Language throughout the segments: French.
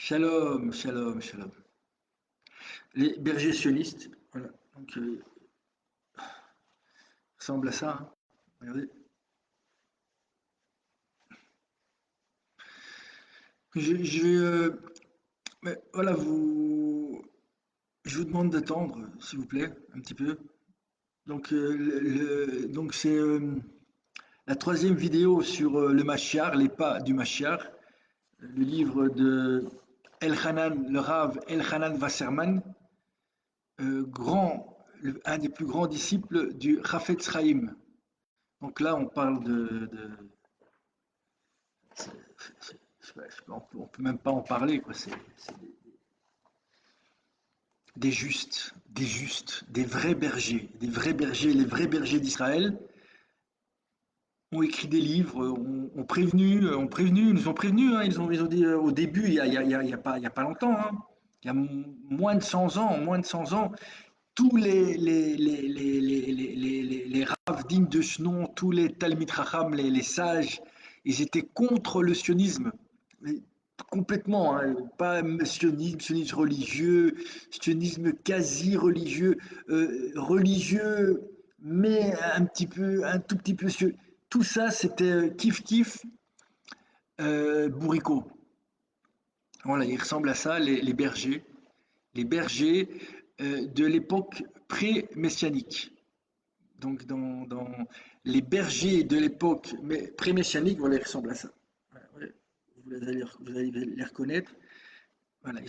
Shalom, shalom, shalom. Les bergers sionistes, voilà. Donc, ressemble à ça, hein. Regardez. Je vais, mais voilà, je vous demande d'attendre, s'il vous plaît, un petit peu. Donc, donc c'est la troisième vidéo sur le Mashiach, les pas du Mashiach, le livre de Elchanan, le Rav Elchanan Wasserman, un des plus grands disciples du Chafetz Chaim. Donc là, on parle on peut même pas en parler, quoi. C'est des justes, des vrais bergers, les vrais bergers d'Israël ont écrit des livres, ils nous ont prévenus, hein, ils ont dit au début, il y a pas longtemps, hein, il y a moins de 100 ans, tous les raves dignes de ce nom, tous les Talmid Chacham, les sages, ils étaient contre le sionisme. Mais complètement, hein, pas sionisme religieux, sionisme quasi religieux, religieux, mais un tout petit peu. Tout ça, c'était kiff kiff bourricot. Voilà, il ressemble à ça, les bergers de l'époque pré-messianique. Donc, dans les bergers de l'époque pré-messianique, voilà, ils ressemblent à ça. Ouais, vous allez les reconnaître. Voilà,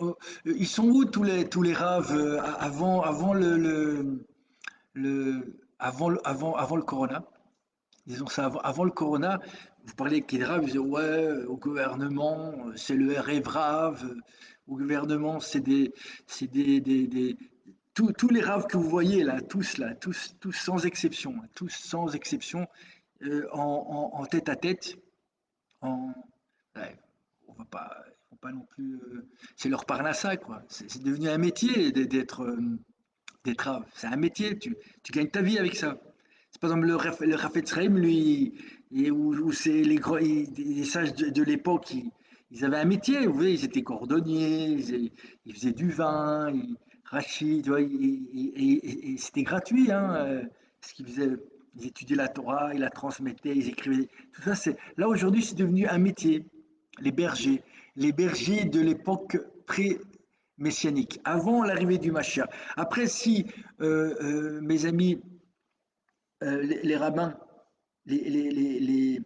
oh, ils sont où tous les raves avant avant le corona? Disons ça, avant le corona, vous parlez avec les raves, vous disaient ouais, au gouvernement, c'est le REVRAV, au gouvernement, c'est tous les raves que vous voyez là, tous sans exception, hein, tous sans exception, en tête à tête, en, ouais, on va pas non plus, c'est leur parnassa quoi. C'est devenu un métier d'être rave. C'est un métier, tu gagnes ta vie avec ça. C'est par exemple le Rafet Sraim, lui, où c'est les sages de l'époque, ils avaient un métier, vous voyez, ils étaient cordonniers, ils faisaient du vin, rachis, tu vois, et c'était gratuit, hein, ce qu'ils faisaient. Ils étudiaient la Torah, ils la transmettaient, ils écrivaient. Tout ça, là aujourd'hui, c'est devenu un métier. Les bergers, les bergers de l'époque pré-messianique, avant l'arrivée du Mashiach. Après, si mes amis les rabbins, les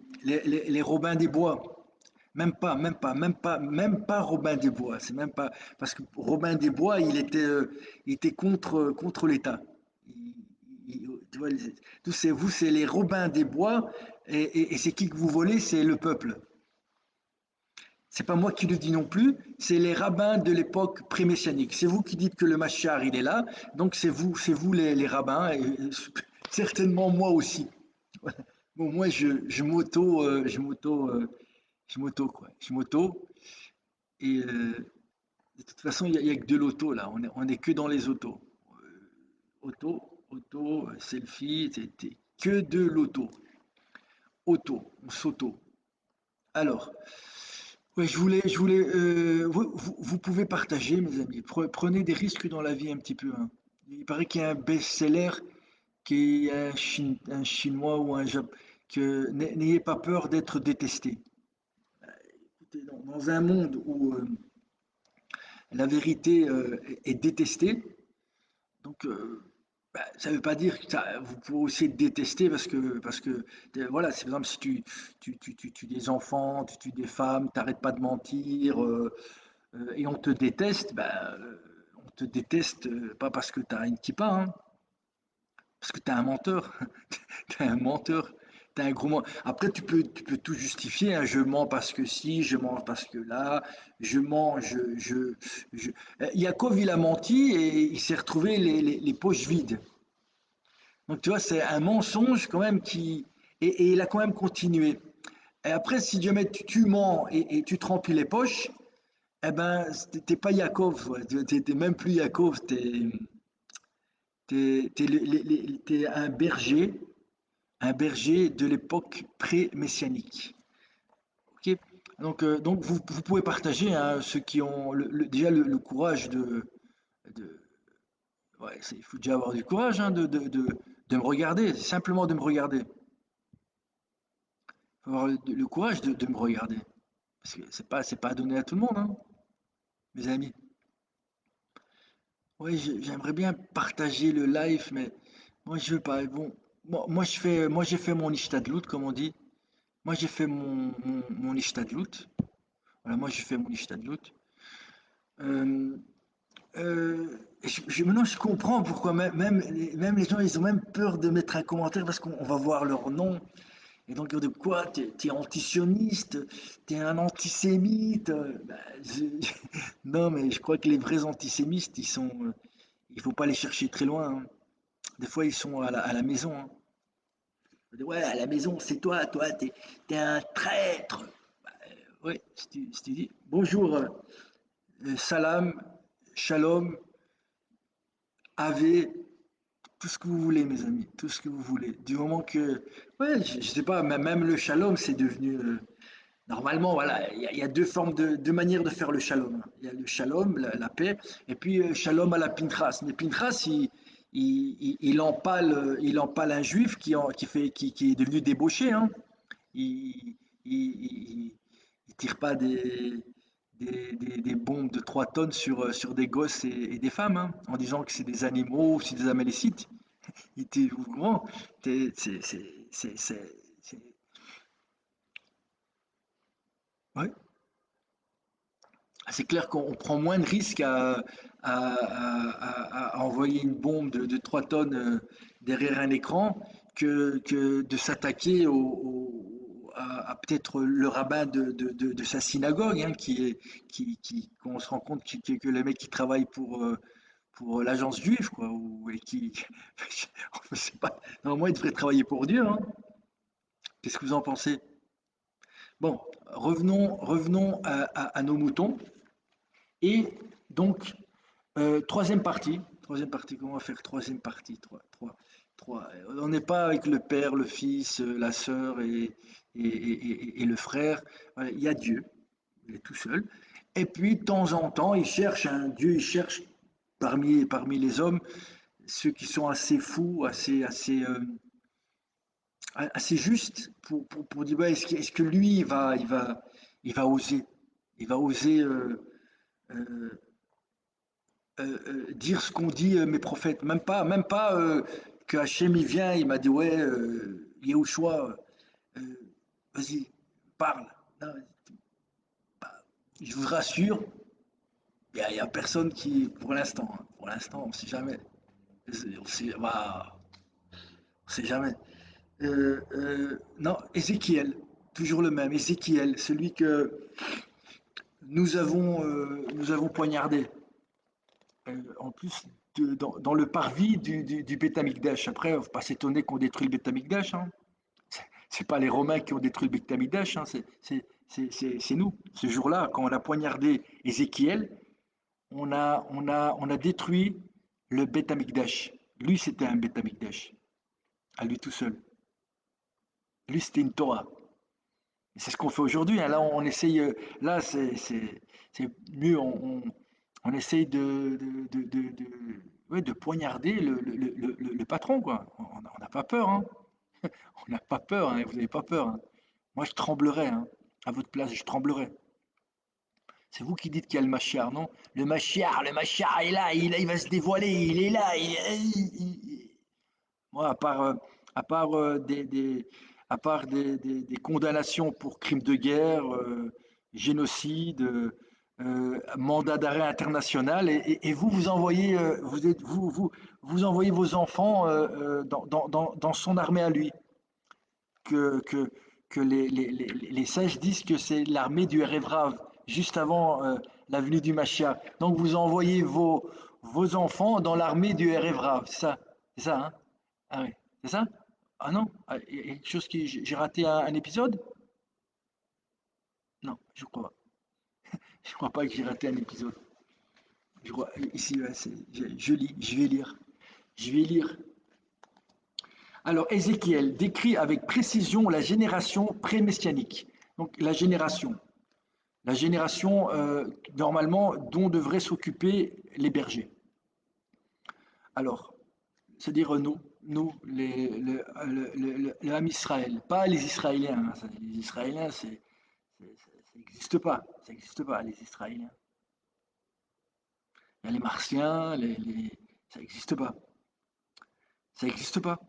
Robins des Bois, même pas Robin des Bois, c'est même pas, parce que Robin des Bois, il était contre l'État. Tu vois, tous vous, c'est les Robins des Bois, et c'est qui que vous volez? C'est le peuple. C'est pas moi qui le dis non plus, c'est les rabbins de l'époque pré-messianique. C'est vous qui dites que le Machar il est là, donc c'est vous les rabbins, et certainement moi aussi. Bon, moi je m'auto, et de toute façon il y a que de l'auto là, on est que dans les autos. Auto, selfie, c'est que de l'auto. On s'auto. Alors, ouais, vous pouvez partager, mes amis. Prenez des risques dans la vie un petit peu, hein. Il paraît qu'il y a un best-seller qui est un Chinois ou un Japonais, que n'ayez pas peur d'être détesté. Écoutez, dans un monde où la vérité est détestée, donc ça ne veut pas dire que vous pouvez aussi être détesté parce que voilà, c'est par exemple si tu tues des enfants, tu tues des femmes, tu n'arrêtes pas de mentir, et on te déteste, on te déteste pas parce que tu as une kippa, hein, parce que tu es un menteur. Tu es un menteur. T'es un gros menteur. Après, tu peux tout justifier, hein. Je mens parce que si, je mens parce que là, je mens, je... Yaakov, il a menti et il s'est retrouvé les poches vides. Donc, tu vois, c'est un mensonge quand même et il a quand même continué. Et après, si jamais tu mens et tu te remplis les poches, eh ben, t'es pas Yaakov, ouais. T'es même plus Yaakov, t'es un berger de l'époque pré-messianique. Ok. Donc vous pouvez partager, hein, ceux qui ont déjà le courage de ouais, il faut déjà avoir du courage, hein, de me regarder, simplement de me regarder. Il faut avoir le courage de me regarder. Parce que c'est pas donné à tout le monde, hein, mes amis. Oui, j'aimerais bien partager le live, mais moi je veux pas. Bon, moi j'ai fait mon ishtadlout, comme on dit. Moi j'ai fait mon ishtadlout. Voilà, moi j'ai fait mon ishtadlout. Euh, Maintenant je comprends pourquoi même les gens ils ont même peur de mettre un commentaire parce qu'on va voir leur nom. Et donc de quoi? T'es antisioniste, t'es un antisémite. Non, mais je crois que les vrais antisémites, il faut pas les chercher très loin, hein. Des fois, ils sont à la maison, hein. Ouais, à la maison, c'est toi, t'es un traître. Ouais, si tu dis bonjour, salam, shalom, ave, tout ce que vous voulez, mes amis, tout ce que vous voulez. Du moment que, ouais, je sais pas, même le shalom, c'est devenu. Normalement, voilà, il y a deux formes deux manières de faire le shalom. Il y a le shalom, la paix, et puis shalom à la Pinchas. Mais Pinchas, il empale un juif qui est devenu débauché, hein. Il tire pas des bombes de 3 tonnes sur des gosses et des femmes, hein, en disant que c'est des animaux ou c'est des amélécites. Il était au courant. C'est- ouais. C'est clair qu'on prend moins de risques à envoyer une bombe de 3 tonnes derrière un écran que de s'attaquer à peut-être le rabbin de sa synagogue, hein, qu'on se rend compte que les mecs qui travaillent pour l'agence juive, quoi, et qui, je sais pas, normalement ils devraient travailler pour Dieu, hein. Qu'est-ce que vous en pensez? Bon, revenons à nos moutons. Et donc, troisième partie, comment on va faire troisième partie, trois. On n'est pas avec le père, le fils, la sœur et le frère. Voilà, il y a Dieu, il est tout seul. Et puis, de temps en temps, il cherche un Dieu, il cherche parmi les hommes ceux qui sont assez fous, assez justes pour dire, ouais, est-ce que lui, il va oser, il va oser euh, dire ce qu'ont dit mes prophètes. Même pas que Hachem il vient, il m'a dit ouais, Yehoshua, euh, vas-y, parle. Non, je vous rassure, y a personne qui, pour l'instant, on sait jamais. On sait, bah, on sait jamais. Non, Ézéchiel, toujours le même, Ézéchiel, celui que nous avons poignardé. En plus, dans le parvis du Beth Amikdash. Après, il ne faut pas s'étonner qu'on détruit le Beth Amikdash, hein. C'est pas les Romains qui ont détruit le Beth Amikdash, hein. C'est nous. Ce jour-là, quand on a poignardé Ézéchiel, on a détruit le Beth Amikdash. Lui, c'était un Beth Amikdash, à lui tout seul. Lui, c'était une Torah. Et c'est ce qu'on fait aujourd'hui, hein. Là, on essaye. Là, c'est mieux. On essaye ouais, de poignarder le patron, quoi. On n'a pas peur, hein. On n'a pas peur, hein. Vous n'avez pas peur, hein. Moi, je tremblerais, hein. À votre place, je tremblerais. C'est vous qui dites qu'il y a le Machiar, non? Le Machiar est là, il va se dévoiler, il est là. Moi, à part à part des condamnations pour crimes de guerre, génocide, mandat d'arrêt international, et vous, vous envoyez, vous envoyez vos enfants dans son armée à lui, que, que, que les sages disent que c'est l'armée du Révrave, juste avant la venue du Mashiach. Donc vous envoyez vos enfants dans l'armée du Révrave, c'est ça, hein? Ah oui, c'est ça? Ah non? Ah, il y a quelque chose qui... J'ai raté un épisode? Non, je crois pas. Je crois pas que j'ai raté un épisode. Je crois, ici, ouais, je lis, je vais lire. Je vais lire. Alors, Ézéchiel décrit avec précision la génération pré-messianique. Donc, la génération. La génération, normalement, dont devraient s'occuper les bergers. Alors, c'est-à-dire nous le Ham Israël, pas les Israéliens, hein. Les Israéliens, ça n'existe pas, ça n'existe pas, les Israéliens. Il y a les Martiens, ça n'existe pas, ça n'existe pas.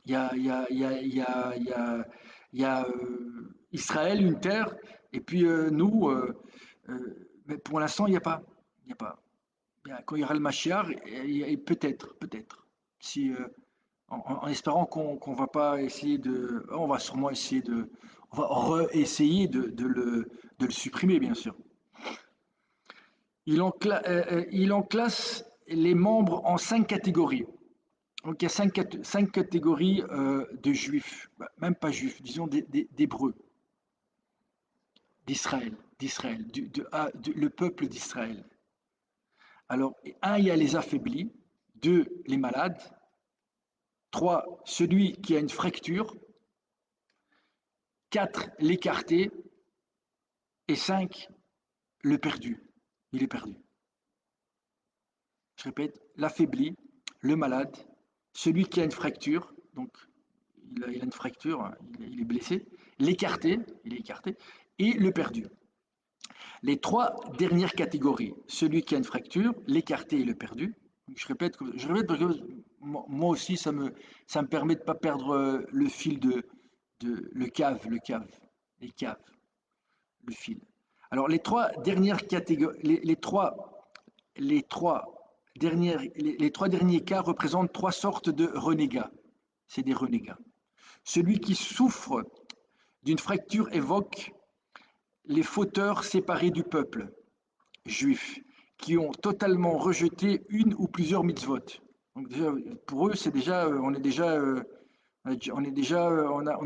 Il y a, il y a, il y a, il y a, il y a, il y a Israël, une terre, et puis nous, mais pour l'instant, il n'y a pas. Il n'y a pas. Quand il y aura le Mashiach, et peut-être, si, en espérant qu'on va pas essayer de, on va sûrement essayer de, on va re-essayer de le supprimer, bien sûr. Il en classe les membres en 5 catégories. Donc il y a cinq catégories de juifs, bah, même pas juifs, disons d'hébreux, d'Israël, le peuple d'Israël. Alors, un, il y a les affaiblis, deux, les malades, trois, celui qui a une fracture, quatre, l'écarté, et cinq, le perdu. Il est perdu. Je répète, l'affaibli, le malade, celui qui a une fracture, donc il a une fracture, hein, il est blessé, l'écarté, il est écarté, et le perdu. Les trois dernières catégories, celui qui a une fracture, l'écarté et le perdu. Je répète parce que moi aussi ça me permet de ne pas perdre le fil les caves, le fil. Alors les trois derniers cas représentent trois sortes de renégats. C'est des renégats. Celui qui souffre d'une fracture évoque les fauteurs séparés du peuple juif qui ont totalement rejeté une ou plusieurs mitzvot. Donc déjà, pour eux, c'est déjà, on a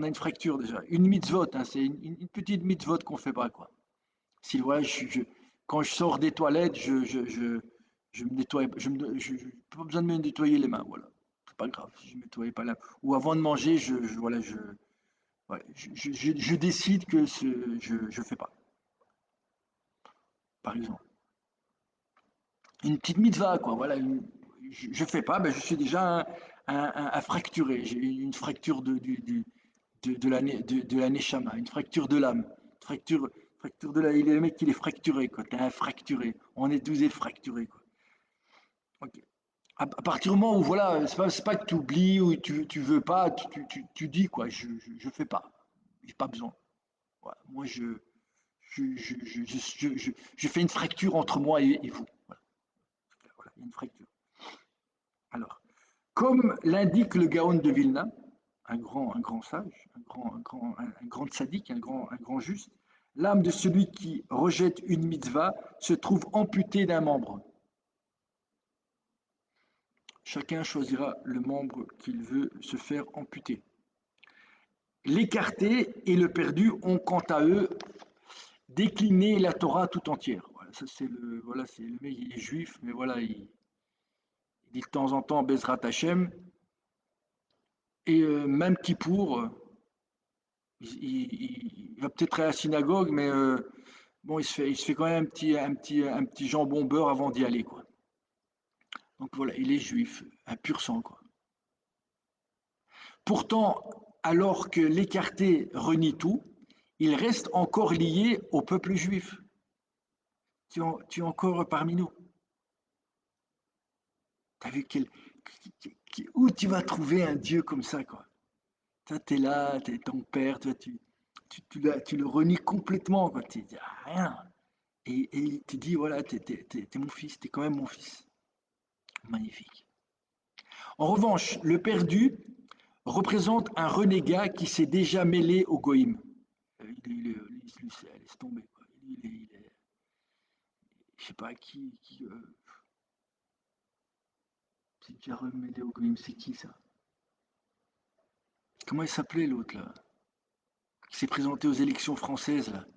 une fracture déjà. Une mitzvot, hein, c'est une petite mitzvot qu'on fait pas quoi. Si voilà, quand je sors des toilettes, je me nettoie, pas besoin de me nettoyer les mains, voilà. C'est pas grave, si je me nettoie pas là. Ou avant de manger, voilà, ouais, je décide que je fais pas, par exemple. Une petite mitzvah, quoi. Voilà, je fais pas, ben je suis déjà un fracturé. J'ai une fracture de la neshama, une fracture de l'âme. Fracture, fracture de la. Il est le mec qui est fracturé, quoi. T'es un fracturé. On est tous fracturés, quoi. Ok. À partir du moment où, voilà, c'est pas que tu oublies ou tu veux pas, tu dis, quoi, je fais pas. J'ai pas besoin. Voilà. Moi, je fais une fracture entre moi et vous. Voilà. Voilà, il y a une fracture. Alors, comme l'indique le Gaon de Vilna, un grand sage, un grand tzaddik, un grand juste, l'âme de celui qui rejette une mitzvah se trouve amputée d'un membre. Chacun choisira le membre qu'il veut se faire amputer. L'écarté et le perdu ont quant à eux décliné la Torah tout entière. Voilà, ça c'est le mec, il est juif, mais voilà, il dit de temps en temps Bezrat Hashem, et même Kippour, il va peut-être à la synagogue, mais bon, il se fait quand même un petit jambon beurre avant d'y aller, quoi. Donc voilà, il est juif, un pur sang, quoi. Pourtant, alors que l'écarté renie tout, il reste encore lié au peuple juif. Tu es encore parmi nous. T'as vu où tu vas trouver un Dieu comme ça, quoi. Toi, t'es là, t'es ton père, toi, tu le renies complètement, quoi. Tu dis ah, rien. Et il te dit, voilà, t'es mon fils, t'es quand même mon fils. Magnifique. En revanche, le perdu représente un renégat qui s'est déjà mêlé au goïm. Laisse tomber, quoi. Je sais pas qui s'est déjà remêlé au goïm, c'est qui ça? Comment il s'appelait l'autre là? Qui s'est présenté aux élections françaises là?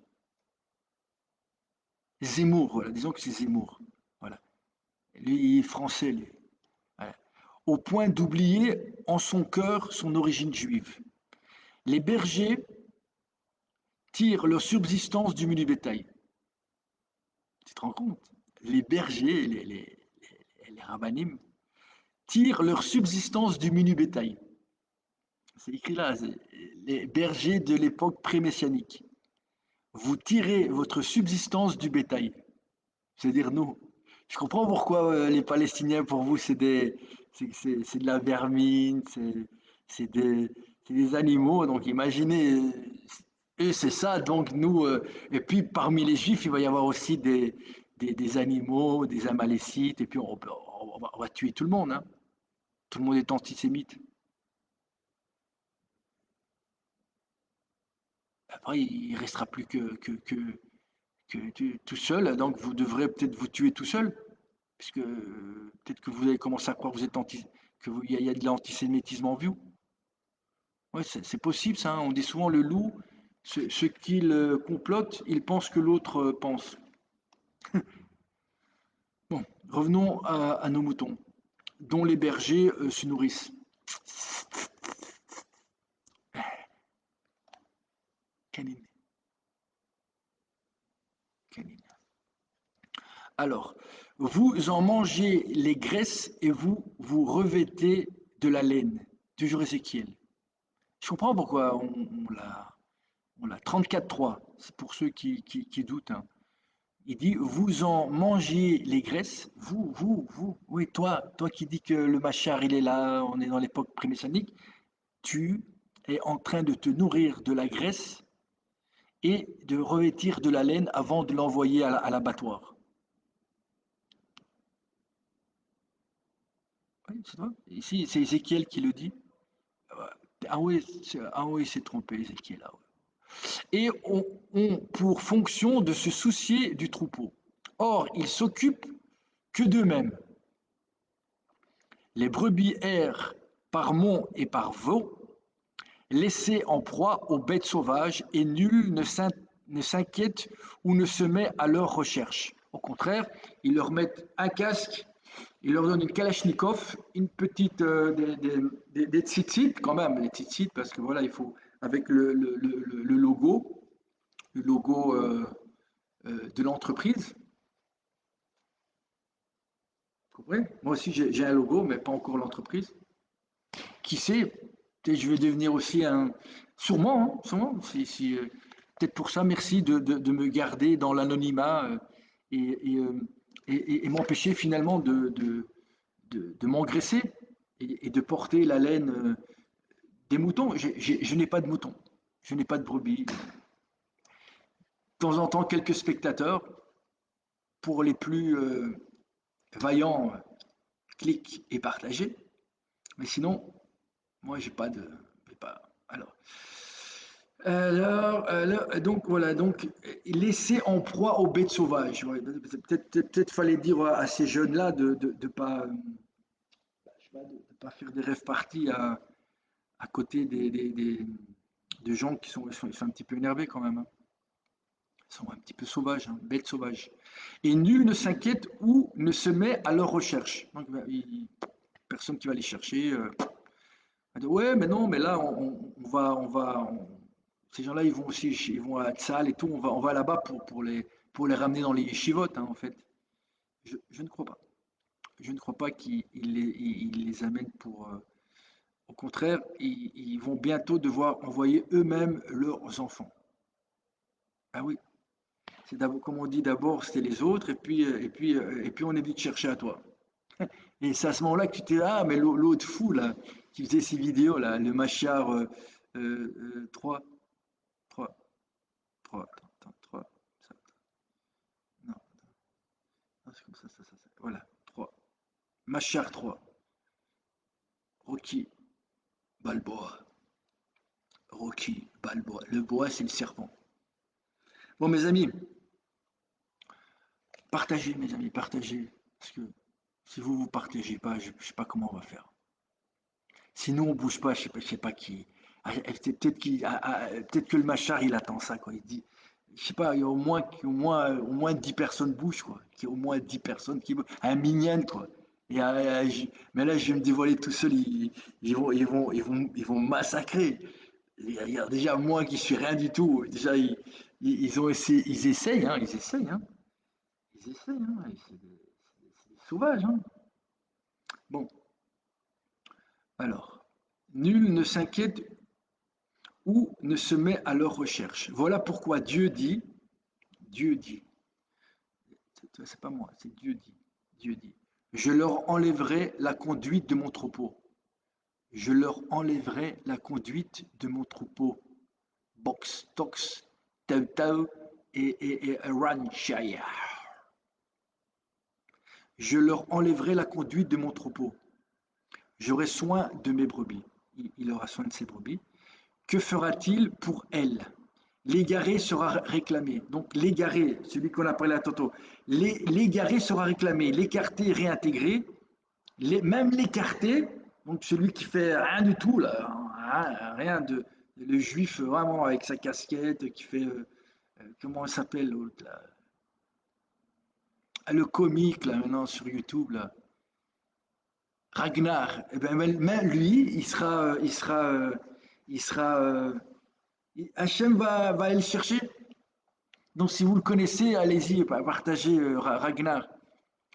Zemmour, voilà, disons que c'est Zemmour. Voilà. Lui, il est français, lui. Voilà. Au point d'oublier en son cœur son origine juive. Les bergers tirent leur subsistance du menu bétail. Tu te rends compte? Les bergers, les rabbinim, tirent leur subsistance du menu bétail. C'est écrit là, les bergers de l'époque pré-messianique. Vous tirez votre subsistance du bétail, c'est-à-dire nous. Je comprends pourquoi les Palestiniens, pour vous, c'est de la vermine, c'est des, c'est des animaux. Donc imaginez, eux, c'est ça. Donc nous, et puis parmi les Juifs, il va y avoir aussi des animaux, des Amalécites, et puis on va tuer tout le monde. Hein. Tout le monde est antisémite. Après, il restera plus que tout seul, donc vous devrez peut-être vous tuer tout seul, puisque peut-être que vous allez commencer à croire que vous êtes il y a de l'antisémitisme en vous. Ouais, c'est possible ça, hein. On dit souvent le loup, ce qu'il complote, il pense que l'autre pense. Bon, revenons à nos moutons, dont les bergers se nourrissent. Canine, canine. Alors, vous en mangez les graisses et vous revêtez de la laine. Toujours Ézéchiel. Je comprends pourquoi on l'a 34.3, c'est pour ceux qui doutent. Hein. Il dit, vous en mangez les graisses, vous, oui, toi qui dis que le machar, il est là, on est dans l'époque prémessianique, tu es en train de te nourrir de la graisse et de revêtir de la laine avant de l'envoyer à l'abattoir. Oui, c'est toi. Ici, c'est Ézéchiel qui le dit. Ah oui, c'est trompé, Ézéchiel. Ah ouais. Et ont pour fonction de se soucier du troupeau. Or, ils s'occupent que d'eux-mêmes. Les brebis errent par monts et par veaux, laissées en proie aux bêtes sauvages, et nul ne s'inquiète ou ne se met à leur recherche. Au contraire, ils leur mettent un casque, ils leur donnent une kalachnikov, une petite des tzitzit quand même, les tzitzit parce que voilà, il faut avec le logo de l'entreprise. Vous comprenez? Moi aussi j'ai un logo, mais pas encore l'entreprise. Qui sait, peut-être je vais devenir aussi un. Sûrement, hein, sûrement. Peut-être pour ça, merci de me garder dans l'anonymat et, et, euh, et m'empêcher finalement de m'engraisser et de porter la laine des moutons. Je n'ai pas de moutons, je n'ai pas de brebis. De temps en temps, quelques spectateurs, pour les plus vaillants, cliquent et partagent. Mais sinon, moi, j'ai pas de. J'ai pas, donc voilà, donc laisser en proie aux bêtes sauvages. Ouais, peut-être fallait dire à ces jeunes-là de pas, de pas faire des rêves parties à côté de gens ils sont un petit peu énervés quand même. Hein. Ils sont un petit peu sauvages, hein, bêtes sauvages. Et nul ne s'inquiète ou ne se met à leur recherche. Donc, personne qui va les chercher. Ouais, mais non, mais là, ces gens-là, ils vont aussi, ils vont à Tzal et tout. On va là-bas pour les ramener dans les yeshivot, hein, en fait. Je ne crois pas. Je ne crois pas qu'ils les amènent pour. Au contraire, ils vont bientôt devoir envoyer eux-mêmes leurs enfants. Ah oui, c'est d'abord, comme on dit, d'abord c'était les autres, et puis on est venu te chercher à toi. Et c'est à ce moment-là que tu t'es ah, mais l'autre fou là, qui faisait ces vidéos là, le Machar 3, 3, 3, attends, 3, ça, non, non, c'est comme ça, voilà, 3, Machar 3, Rocky Balboa, Rocky Balboa, le boa c'est le serpent. Bon mes amis, partagez mes amis, partagez, parce que si vous partagez pas, je ne sais pas comment on va faire. Si nous on bouge pas, je sais pas qui. Peut-être que le Machar il attend ça quoi. Il dit, je sais pas, il y a au moins 10 personnes bougent quoi. Qu'il y a au moins 10 personnes qui bougent. Un minyan quoi. Mais là je vais me dévoiler tout seul. Ils vont massacrer. Il y a déjà moi qui suis rien du tout. Déjà ils ont essayé, ils essayent hein. ils essaient, hein, c'est des sauvages. Hein. Bon, alors, nul ne s'inquiète ou ne se met à leur recherche. Voilà pourquoi Dieu dit, c'est pas moi, c'est Dieu dit, je leur enlèverai la conduite de mon troupeau. Je leur enlèverai la conduite de mon troupeau. Box, Tox, Tau Tau et Ranchaya. Je leur enlèverai la conduite de mon troupeau. J'aurai soin de mes brebis. Il aura soin de ses brebis. Que fera-t-il pour elles? L'égaré sera réclamé. Donc l'égaré, celui qu'on a parlé à tantôt, l'égaré sera réclamé, l'écarté réintégré, même l'écarté, donc celui qui fait rien du tout, là, hein, rien de. Le juif vraiment avec sa casquette, qui fait. Comment il s'appelle l'autre là? Ah, le comique là maintenant sur YouTube là. Ragnar, eh ben, même lui, Hachem va aller le chercher. Donc si vous le connaissez, allez-y, partagez Ragnar.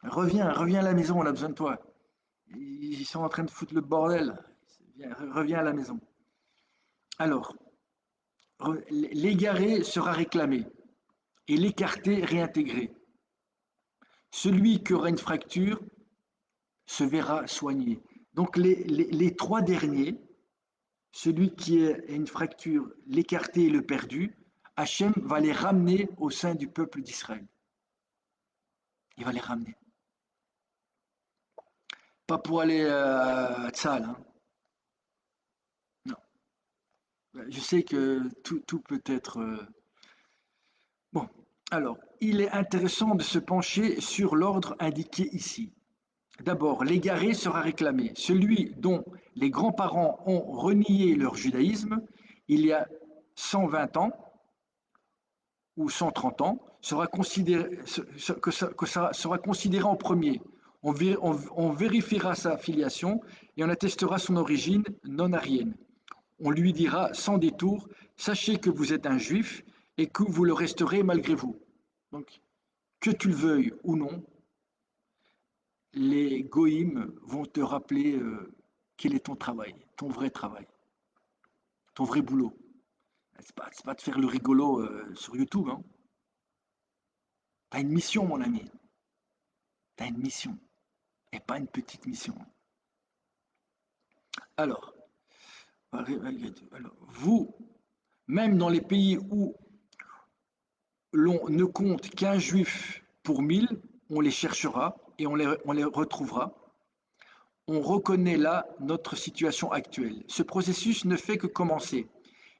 Reviens à la maison, on a besoin de toi. Ils sont en train de foutre le bordel. Reviens à la maison. Alors, l'égaré sera réclamé et l'écarté réintégré. Celui qui aura une fracture se verra soigné. Donc les trois derniers, celui qui a une fracture, l'écarté et le perdu, Hachem va les ramener au sein du peuple d'Israël. Il va les ramener. Pas pour aller à Tzal. Hein. Non. Je sais que tout peut être. Bon. Alors, il est intéressant de se pencher sur l'ordre indiqué ici. D'abord, l'égaré sera réclamé. Celui dont les grands-parents ont renié leur judaïsme il y a 120 ans ou 130 ans sera considéré, que ça sera considéré en premier. On vérifiera sa filiation et on attestera son origine non arienne. On lui dira sans détour, sachez que vous êtes un juif et que vous le resterez malgré vous. Donc, que tu le veuilles ou non, les goïms vont te rappeler quel est ton travail, ton vrai travail, ton vrai boulot. C'est pas de faire le rigolo sur YouTube. Hein. Tu as une mission, mon ami. Tu as une mission. Et pas une petite mission. Alors, vous, même dans les pays où l'on ne compte qu'un juif pour 1000, on les cherchera et on les retrouvera. On reconnaît là notre situation actuelle. Ce processus ne fait que commencer.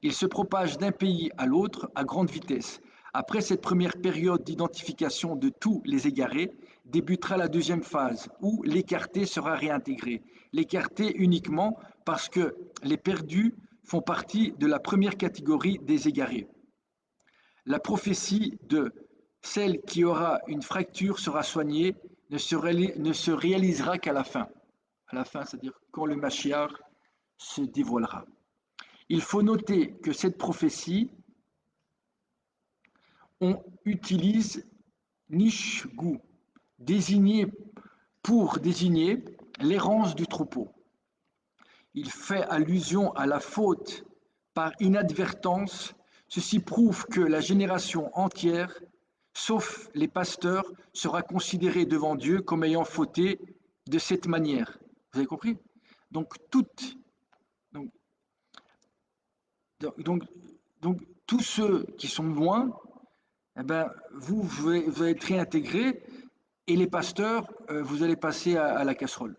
Il se propage d'un pays à l'autre à grande vitesse. Après cette première période d'identification de tous les égarés, débutera la deuxième phase où l'écarté sera réintégré. L'écarté uniquement parce que les perdus font partie de la première catégorie des égarés. La prophétie de celle qui aura une fracture sera soignée ne se réalisera qu'à la fin. À la fin, c'est-à-dire quand le Mashiach se dévoilera. Il faut noter que cette prophétie, on utilise Nishgu, désigné pour désigner l'errance du troupeau. Il fait allusion à la faute par inadvertance. Ceci prouve que la génération entière, sauf les pasteurs, sera considérée devant Dieu comme ayant fauté de cette manière. Vous avez compris? Donc, donc, donc, donc, tous ceux qui sont loin, eh ben, vous allez être réintégrés et les pasteurs, vous allez passer à la casserole.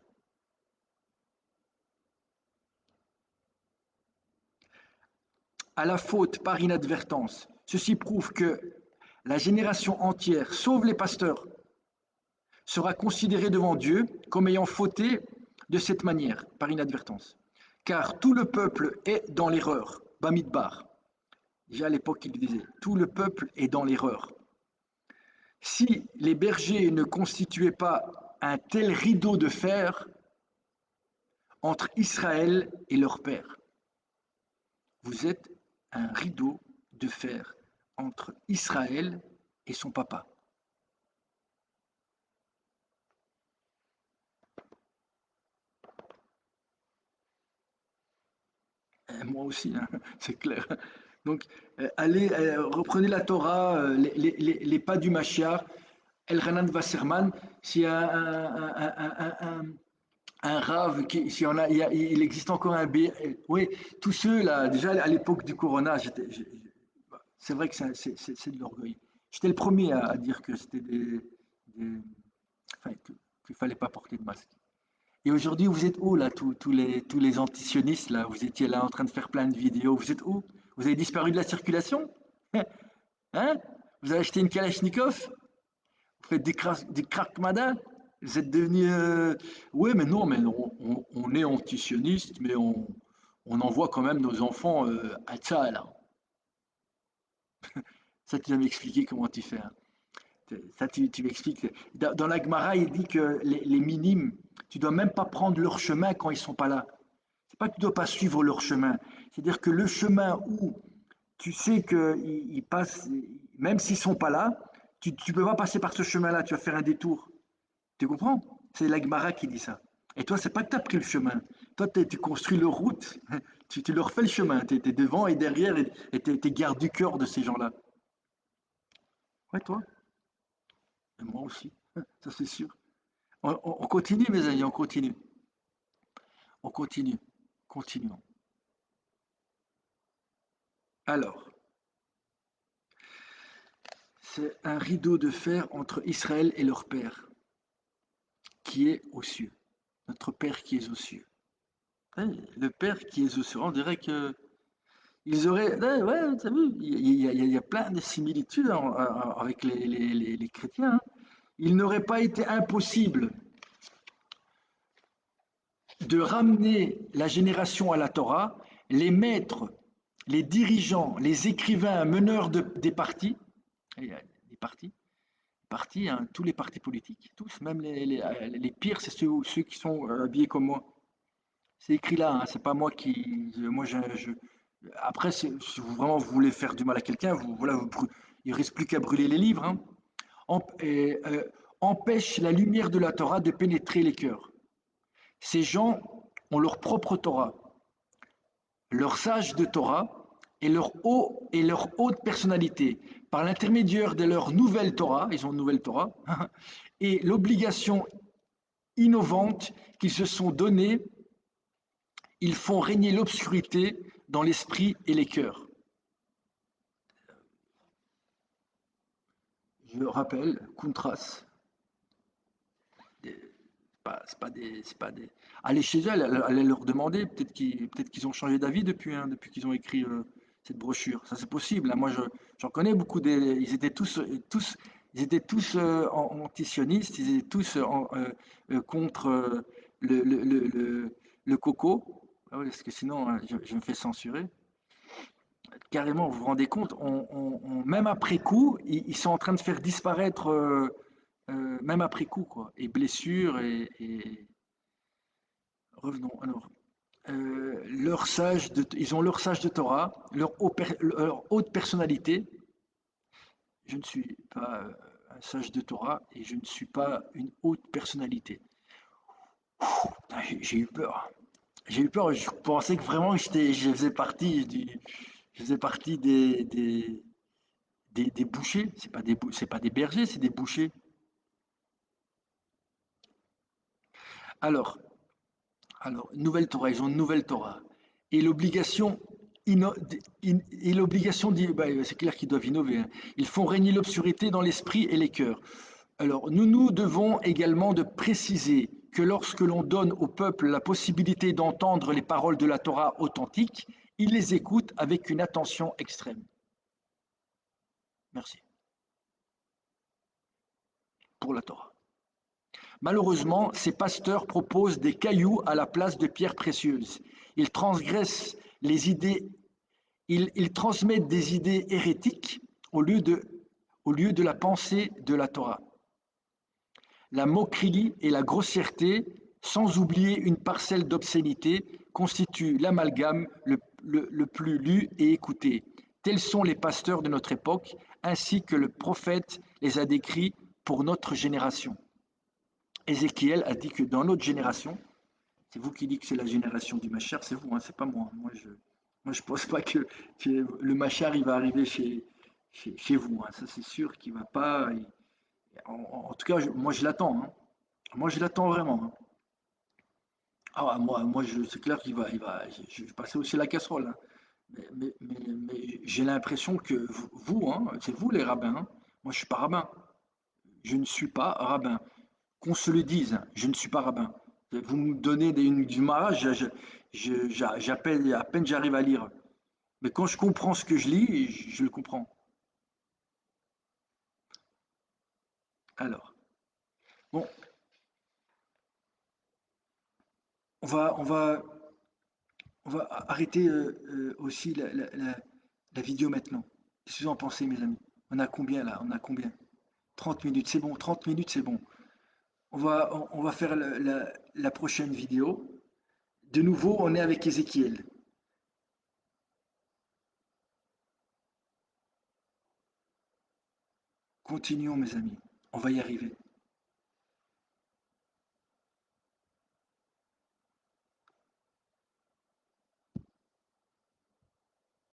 À la faute par inadvertance. Ceci prouve que la génération entière, sauf les pasteurs, sera considérée devant Dieu comme ayant fauté de cette manière, par inadvertance. Car tout le peuple est dans l'erreur. Bamidbar. Déjà à l'époque, il disait, tout le peuple est dans l'erreur. Si les bergers ne constituaient pas un tel rideau de fer entre Israël et leur père, vous êtes un rideau de fer entre Israël et son papa. Moi aussi, hein, c'est clair. Donc, allez, reprenez la Torah, les pas du Mashiach, Elhanan Wasserman. S'il y a un rave, s'il y en a, il existe encore un B. Oui, tous ceux là, déjà à l'époque du Corona, c'est vrai que c'est de l'orgueil. J'étais le premier à dire que c'était enfin, qu'il fallait pas porter de masque. Et aujourd'hui, vous êtes où là, tous les antisionistes là? Vous étiez là en train de faire plein de vidéos. Vous êtes où? Vous avez disparu de la circulation? Hein? Vous avez acheté une Kalachnikov? Vous faites des craquemada? Vous êtes devenu. Oui, mais non, mais on est antisioniste, mais on envoie quand même nos enfants à Tchad. Ça, tu vas m'expliquer comment tu fais, hein. Ça, tu m'expliques. Dans la Gemara, il dit que les minimes, tu dois même pas prendre leur chemin quand ils sont pas là. C'est pas que tu dois pas suivre leur chemin. C'est-à-dire que le chemin où tu sais qu'ils passent, même s'ils sont pas là, tu peux pas passer par ce chemin-là. Tu vas faire un détour. Tu comprends? C'est la Gemara qui dit ça. Et toi, c'est pas que tu as pris le chemin. Toi, tu construis leur route. Tu leur fais le chemin. Tu es devant et derrière et tu es garde du cœur de ces gens-là. Ouais, toi. Et moi aussi. Ça, c'est sûr. On continue, mes amis, on continue. On continue. Continuons. Alors, c'est un rideau de fer entre Israël et leur Père, qui est aux cieux. Notre Père qui est aux cieux. Ouais, le Père qui est aux cieux. On dirait que ils auraient. Ouais, ouais, t'as vu, il y a plein de similitudes avec les chrétiens, hein. Il n'aurait pas été impossible de ramener la génération à la Torah, les maîtres, les dirigeants, les écrivains, meneurs des partis, des partis, hein, tous les partis politiques, tous, même les pires, c'est ceux qui sont habillés comme moi. C'est écrit là, hein, c'est pas moi qui. Moi, après, si vous vraiment vous voulez faire du mal à quelqu'un, voilà, il reste plus qu'à brûler les livres, hein. Empêche la lumière de la Torah de pénétrer les cœurs. Ces gens ont leur propre Torah, leurs sages de Torah et leur haute personnalité, par l'intermédiaire de leur nouvelle Torah, ils ont une nouvelle Torah, et l'obligation innovante qu'ils se sont donnée, ils font régner l'obscurité dans l'esprit et les cœurs. Je rappelle, Kuntras, c'est pas des. Allez chez eux, allez leur demander, peut-être qu'ils ont changé d'avis depuis, hein, depuis qu'ils ont écrit cette brochure. Ça c'est possible, hein. Moi j'en connais beaucoup ils étaient ils étaient tous antisionistes, ils étaient tous contre le, le, le, le coco. Ah ouais, parce que sinon je me fais censurer. Carrément, vous vous rendez compte, même après coup, ils sont en train de faire disparaître, même après coup, quoi, et blessures, revenons. Alors, ils ont leur sage de Torah, leur haute personnalité. Je ne suis pas un sage de Torah et je ne suis pas une haute personnalité. J'ai eu peur. J'ai eu peur, je pensais que vraiment je faisais partie des bouchers. C'est pas des bergers, c'est des bouchers. Alors, nouvelle Torah, ils ont une nouvelle Torah. Et l'obligation, et l'obligation bah, c'est clair qu'ils doivent innover, hein. Ils font régner l'obscurité dans l'esprit et les cœurs. Alors, nous devons également de préciser que lorsque l'on donne au peuple la possibilité d'entendre les paroles de la Torah authentique, il les écoute avec une attention extrême. Merci pour la Torah. Malheureusement, ces pasteurs proposent des cailloux à la place de pierres précieuses. Ils transgressent les idées, ils transmettent des idées hérétiques au lieu de la pensée de la Torah. La moquerie et la grossièreté, sans oublier une parcelle d'obscénité, constituent l'amalgame le plus lu et écouté. Tels sont les pasteurs de notre époque, ainsi que le prophète les a décrits pour notre génération. Ézéchiel a dit que dans notre génération, c'est vous qui dites que c'est la génération du Machar, c'est vous, hein, c'est pas moi. Moi, je pense pas que le Machar, il va arriver chez vous, hein. Ça, c'est sûr qu'il va pas. En tout cas, moi, je l'attends, hein. Moi, je l'attends vraiment, hein. Ah, ouais, c'est clair je vais passer aussi la casserole, hein. Mais j'ai l'impression que vous, hein, c'est vous les rabbins, hein. Moi, je suis pas rabbin. Je ne suis pas rabbin. Qu'on se le dise, hein, je ne suis pas rabbin. Vous me donnez du mariage, j'appelle à peine j'arrive à lire. Mais quand je comprends ce que je lis, je le comprends. Alors, bon, on va, on va, on va arrêter aussi la vidéo maintenant. Qu'est-ce que vous en pensez, mes amis? On a combien là? On a combien? 30 minutes, c'est bon. 30 minutes, c'est bon. On va faire la prochaine vidéo. De nouveau, on est avec Ézéchiel. Continuons, mes amis. On va y arriver.